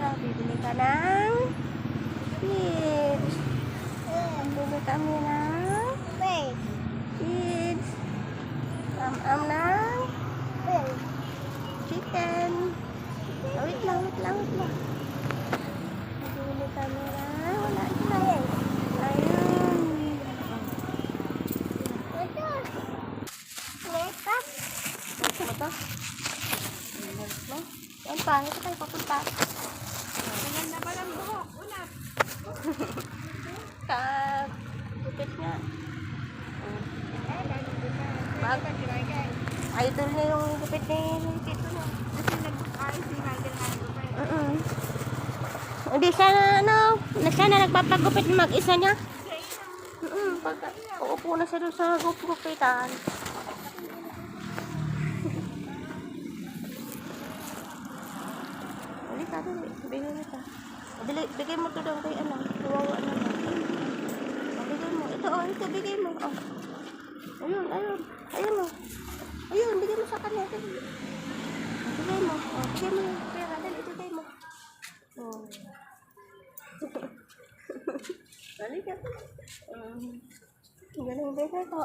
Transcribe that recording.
Bibili ka ng feeds. Bibili kami ng feeds. Am ng chicken. Wait lang. Bibili kami ng wala ito. Ayun. Ano to? Yan pa, ito tayo papunta. Ganyan na palang buhok. Unat. Kapit nga. Idol na yung kapit ni Tito na. Kasi nag-ayos si Michael nga. Hindi siya na nagpapagupit mag-isa niya. Pag uupo na siya doon sa gupitan. Ulit ka doon, bigay mo to daw kay ano, kawawa na lang. Bigay mo, ito bigay mo. Ayun, bigay mo sa kanya. Bigay mo yung pera, dali, bigay mo. Dali ka to. Galing bigay ko,